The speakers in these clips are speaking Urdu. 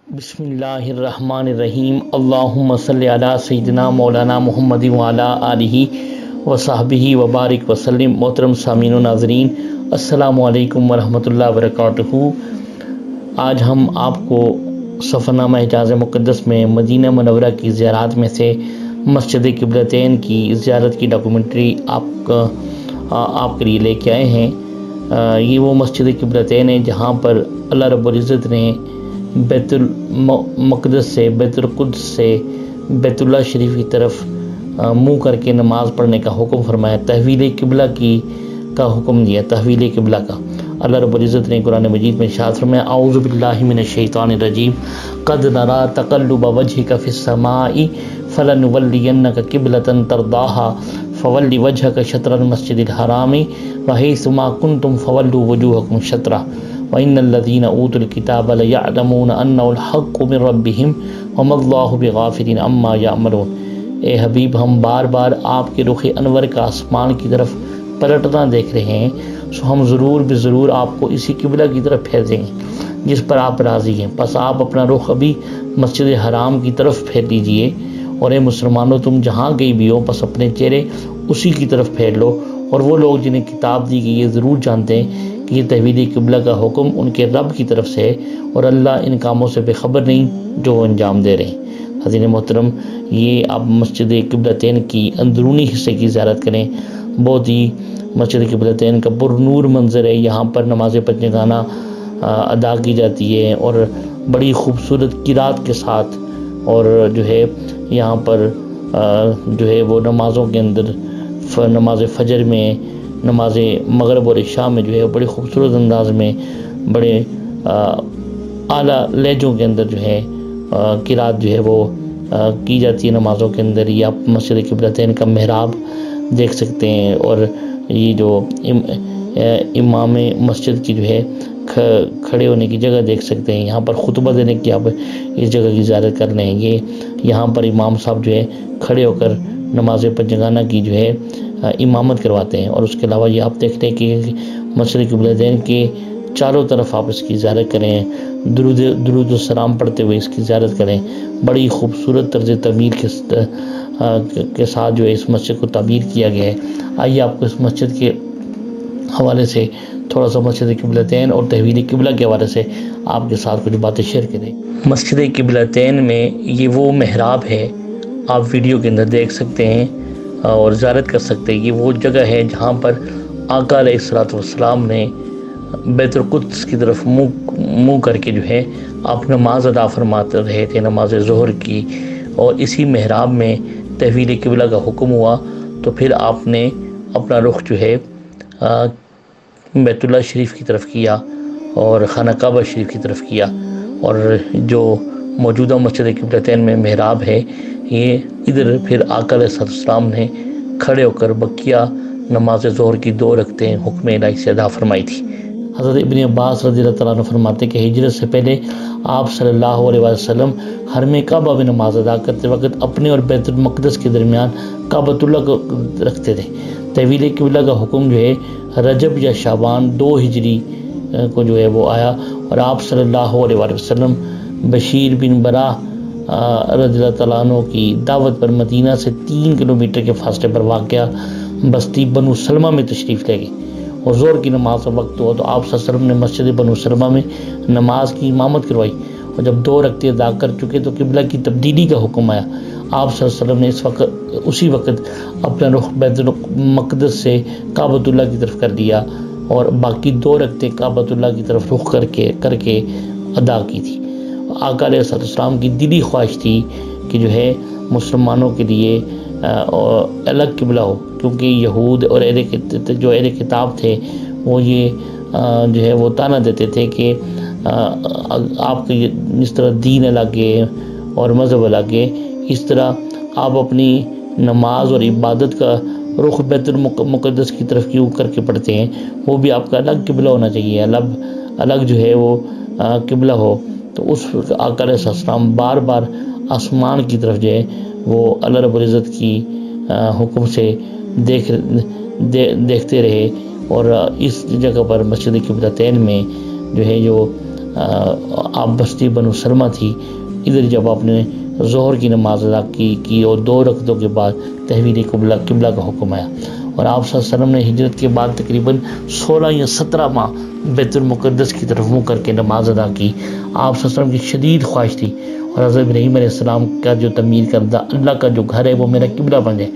بسم اللہ الرحمن الرحیم اللہم صلی علی سیدنا مولانا محمد وعلی آلہ وصحبہ وبارک وسلم۔ محترم سامعین و ناظرین، السلام علیکم ورحمۃ اللہ وبرکاتہ۔ آج ہم آپ کو سفرنامہ حجاز مقدس میں مدینہ منورہ کی زیارات میں سے مسجد قبلتین کی زیارت کی ڈاکومنٹری آپ کے لیے لے کے آئے ہیں۔ یہ وہ مسجد قبلتین ہے جہاں پر اللہ رب العزت نے بیت المقدس سے، بیت القدس سے بیت اللہ شریف کی طرف منہ کر کے نماز پڑھنے کا حکم فرمایا، تحویل قبلہ کا حکم دیا، تحویل قبلہ کا۔ اللہ رب العزت نے قرآن مجید میں ارشاد فرمایا، اعوذ باللہ من الشیطان الرجیم، قد نرى تقلب وجهك في السماء فلنولينك قبلة ترضاها فول وجهك شطر المسجد الحرام وحيث ما كنتم فولوا وجوهكم شطره وَإِنَّ الَّذِينَ أُوتُوا الْكِتَابَ لَيَعْلَمُونَ أَنَّهُ الْحَقُّ مِنْ رَبِّهِمْ وَمَا اللَّهُ بِغَافِلٍ عَمَّا يَعْمَلُونَ۔ اے حبیب، ہم بار بار آپ کے رخ انور کا آسمان کی طرف پلٹنا دیکھ رہے ہیں، سو ہم ضرور بضرور آپ کو اسی قبلہ کی طرف پھیر دیں گے جس پر آپ راضی ہیں۔ پس آپ اپنا رخ ابھی مسجد حرام کی طرف پھیر لیجئے، اور اے مسلمانوں، تم جہاں گئی بھی ہو بس اپنے چہرے اسی کی طرف پھیر لو۔ اور وہ لوگ جنہیں کتاب دی گئی یہ ضرور جانتے ہیں کہ یہ تحویل قبلہ کا حکم ان کے رب کی طرف سے ہے، اور اللہ ان کاموں سے بے خبر نہیں جو وہ انجام دے رہے ہیں۔ حضرت محترم، یہ آپ مسجد قبلتین کی اندرونی حصے کی زیارت کریں۔ بہت ہی مسجد قبلتین کا پر نور منظر ہے۔ یہاں پر نماز پنجگانہ ادا کی جاتی ہے اور بڑی خوبصورت قرات کے ساتھ، اور جو ہے یہاں پر جو ہے وہ نمازوں کے اندر نماز فجر میں، نماز مغرب اور عشاء میں جو ہے بڑے خوبصورت انداز میں، بڑے اعلیٰ لہجوں کے اندر جو ہے قرات جو ہے وہ کی جاتی ہے نمازوں کے اندر۔ یہ آپ مسجد قبلتین کا محراب دیکھ سکتے ہیں، اور یہ جو امام مسجد کی جو ہے کھڑے ہونے کی جگہ دیکھ سکتے ہیں۔ یہاں پر خطبہ دینے کی آپ اس جگہ کی زیارت کر رہے ہیں۔ یہاں پر امام صاحب جو ہے کھڑے ہو کر نماز پنجگانہ کی جو ہے امامت کرواتے ہیں۔ اور اس کے علاوہ یہ آپ دیکھتے ہیں کہ مسجد قبلتین کے چاروں طرف آپ اس کی زیارت کریں، درود و سلام پڑھتے ہوئے اس کی زیارت کریں۔ بڑی خوبصورت طرز تعمیر کے ساتھ جو ہے اس مسجد کو تعمیر کیا گیا ہے۔ آئیے آپ کو اس مسجد کے حوالے سے تھوڑا سا مسجد قبلتین اور تحویل قبلہ کے حوالے سے آپ کے ساتھ کچھ باتیں شیئر کریں۔ مسجد قبلتین میں یہ وہ محراب ہے، آپ ویڈیو کے اندر دیکھ سکتے ہیں اور زیارت کر سکتے ہیں۔ یہ وہ جگہ ہے جہاں پر آقا علیہ الصلوۃ والسلام نے بیت القدس کی طرف منہ کر کے جو ہے آپ نماز ادا فرماتے رہے تھے، نماز ظہر کی، اور اسی محراب میں تحویل قبلہ کا حکم ہوا تو پھر آپ نے اپنا رخ جو ہے بیت اللہ شریف کی طرف کیا اور خانہ کعبہ شریف کی طرف کیا۔ اور جو موجودہ مسجد قبلتین میں محراب ہے، یہ ادھر پھر آقا علیہ السلام نے کھڑے ہو کر بقیہ نماز ظہر کی 2 رکعتیں حکم الہی سے ادا فرمائی تھی۔ حضرت ابن عباس رضی اللہ تعالیٰ عنہ فرماتے کہ ہجرت سے پہلے آپ صلی اللہ علیہ وسلم حرم کعبہ میں نماز ادا کرتے وقت اپنے اور بیت المقدس کے درمیان کعبۃ اللہ کو رکھتے تھے۔ تحویل قبلہ کا حکم جو ہے رجب یا شعبان 2 ہجری کو جو ہے وہ آیا، اور آپ صلی اللہ علیہ وسلم بشیر بن برا رضی اللہ تعالیٰ عنہ کی دعوت پر مدینہ سے 3 کلومیٹر کے فاصلے پر واقع بستی بنو سلمہ میں تشریف لے گئے، اور ظہر کی نماز کا وقت ہوا تو آپ صلی اللہ علیہ وسلم نے مسجد بنو سلمہ میں نماز کی امامت کروائی، اور جب 2 رکعتیں ادا کر چکے تو قبلہ کی تبدیلی کا حکم آیا۔ آپ صلی اللہ علیہ وسلم نے اسی وقت اپنا رخ بیت المقدس سے کعبۃ اللہ کی طرف کر دیا، اور باقی 2 رکعتیں کعبۃ اللہ کی طرف رخ کر کے ادا کی تھی۔ آقا علیہ السلام کی دلی خواہش تھی کہ جو ہے مسلمانوں کے لیے الگ قبلہ ہو، کیونکہ یہود اور جو اہل کتاب تھے وہ یہ جو ہے وہ تانا دیتے تھے کہ آپ کے جس طرح دین الگ ہے اور مذہب الگ ہے، اس طرح آپ اپنی نماز اور عبادت کا رخ بیت المقدس کی طرف کیوں کر کے پڑھتے ہیں، وہ بھی آپ کا الگ قبلہ ہونا چاہیے، الگ جو ہے وہ قبلہ ہو۔ تو اس آقا علیہ السلام بار بار آسمان کی طرف جو ہے وہ اللہ رب العزت کی حکم سے دیکھتے رہے، اور اس جگہ پر مسجد قبلتین میں جو ہے جو آپ بستی بنو سلمہ تھی، ادھر جب آپ نے ظہر کی نماز ادا کی اور 2 رکعتوں کے بعد تحویل قبلہ کا حکم آیا، اور آپ صلی اللہ علیہ وسلم نے ہجرت کے بعد تقریباً 16 یا 17 ماہ بیت المقدس کی طرف منہ کر کے نماز ادا کی۔ آپ صلی اللہ علیہ وسلم کی شدید خواہش تھی، اور حضرت ابراہیم علیہ السلام کا جو تعمیر کردہ اللہ کا جو گھر ہے وہ میرا قبلہ بن جائے،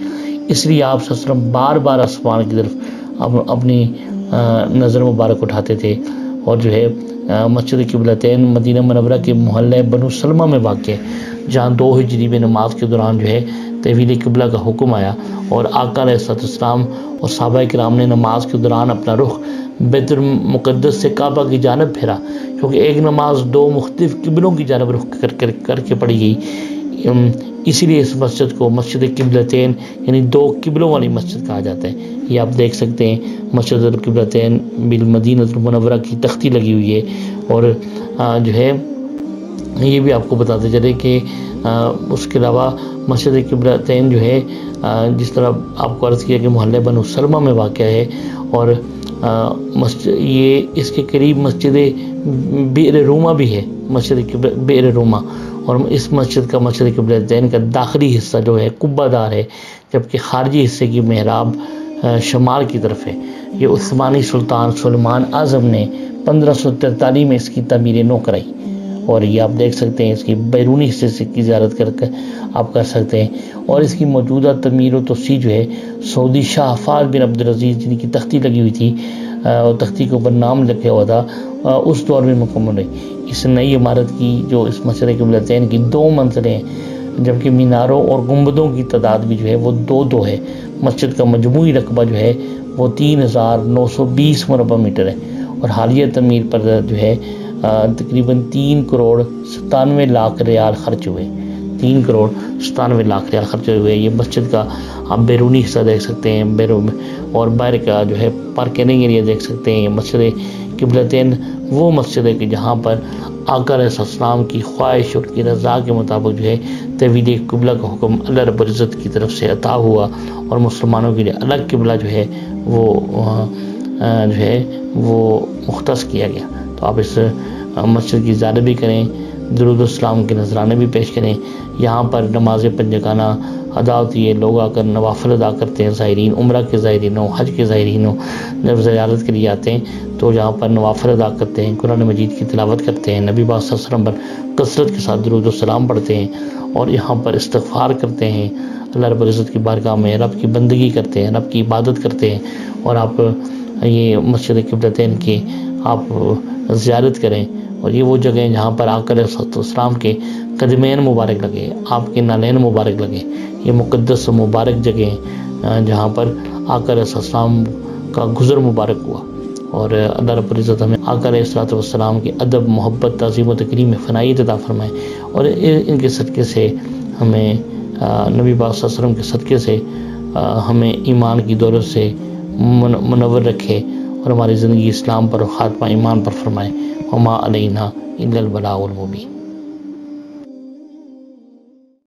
اس لیے آپ صلی اللہ علیہ وسلم بار بار آسمان کی طرف اپنی نظر مبارک اٹھاتے تھے، اور جو ہے مسجد قبلتین مدینہ منورہ کے محلہ بنو سلمہ میں واقع ہے، جہاں 2 ہجری میں نماز کے دوران جو ہے تحویل قبلہ کا حکم آیا، اور آقا علیہ السلام اور صحابہ کرام نے نماز کے دوران اپنا رخ بیت المقدس سے کعبہ کی جانب پھیرا، کیونکہ ایک نماز 2 مختلف قبلوں کی جانب رخ کر کے پڑھی گئی، اسی لیے اس مسجد کو مسجد قبلتین یعنی 2 قبلوں والی مسجد کہا جاتا ہے۔ یہ آپ دیکھ سکتے ہیں مسجد القبلتین بالمدینہ المنورہ کی تختی لگی ہوئی ہے، اور جو ہے یہ بھی آپ کو بتاتے چلے کہ اس کے علاوہ مسجد قبلتین جو ہے جس طرح آپ کو عرض کیا کہ محلہ بنو سلمہ میں واقع ہے، اور یہ اس کے قریب مسجد بئر رومہ بھی ہے، مسجد بئر رومہ، اور اس مسجد قبلتین کا داخلی حصہ جو ہے قبہ دار ہے، جبکہ خارجی حصے کی محراب شمال کی طرف ہے۔ یہ عثمانی سلطان سلیمان اعظم نے 1543 میں اس کی تعمیر نو کرائی، اور یہ آپ دیکھ سکتے ہیں اس کی بیرونی حصے سے کی زیارت کر آپ کر سکتے ہیں، اور اس کی موجودہ تعمیر و توسیع جو ہے سعودی شاہ فہد بن عبدالعزیز جن کی تختی لگی ہوئی تھی اور تختی کے اوپر نام لکھا ہوا تھا، اس دور میں مکمل ہوئی۔ اس نئی عمارت کی جو اس مسجد قبلتین کی 2 منزلیں ہیں، جبکہ میناروں اور گنبدوں کی تعداد بھی جو ہے وہ 2 ہے۔ مسجد کا مجموعی رقبہ جو ہے وہ 3920 مربع میٹر ہے، اور حالیہ تعمیر پر جو ہے تقریباً 3 کروڑ 97 لاکھ ریال خرچ ہوئے، 3 کروڑ 97 لاکھ ریال خرچ ہوئے۔ یہ مسجد کا آپ بیرونی حصہ دیکھ سکتے ہیں، اور باہر کا جو ہے پارکنگ ایریا دیکھ سکتے ہیں۔ مسجد قبلتین وہ مسجد ہے کہ جہاں پر آقا علیہ السلام کی خواہش اور کی رضا کے مطابق جو ہے تحویل قبلہ کا حکم اللہ رب العزت کی طرف سے عطا ہوا، اور مسلمانوں کے لیے الگ قبلہ جو ہے وہ مختص کیا گیا۔ تو آپ اس مسجد کی زیارت بھی کریں، درود السلام کے نذرانے بھی پیش کریں۔ یہاں پر نماز پنجگانہ ادا ہوتی ہے، لوگ آ کر نوافل ادا کرتے ہیں، زائرین عمرہ کے زائرین ہوں، حج کے زائرین ہوں، جب زیارت کے لیے آتے ہیں تو یہاں پر نوافل ادا کرتے ہیں، قرآن مجید کی تلاوت کرتے ہیں، نبی پاک صلی اللہ علیہ وسلم پر کثرت کے ساتھ درود السلام پڑھتے ہیں، اور یہاں پر استغفار کرتے ہیں، اللہ رب العزت کی بارگاہ میں رب کی بندگی کرتے ہیں، رب کی عبادت کرتے ہیں۔ اور آپ یہ مسجد قبلتین کی آپ زیارت کریں، اور یہ وہ جگہ ہیں جہاں پر آقا علیہ السلام کے قدمین مبارک لگے، آپ کے نالین مبارک لگے۔ یہ مقدس و مبارک جگہ ہیں جہاں پر آقا علیہ السلام کا گزر مبارک ہوا، اور اللہ رب العزت ہمیں آقا علیہ السلام کے ادب، محبت، تعظیم و تکریم میں فنائیت عطا فرمائے، اور ان کے صدقے سے ہمیں نبی پاک صلی اللہ علیہ وسلم کے صدقے سے ہمیں ایمان کی دولت سے منور رکھے، اور ہماری زندگی اسلام پر اور خاتمہ ایمان پر فرمائے۔ وما علینا الا البلاغ المبین۔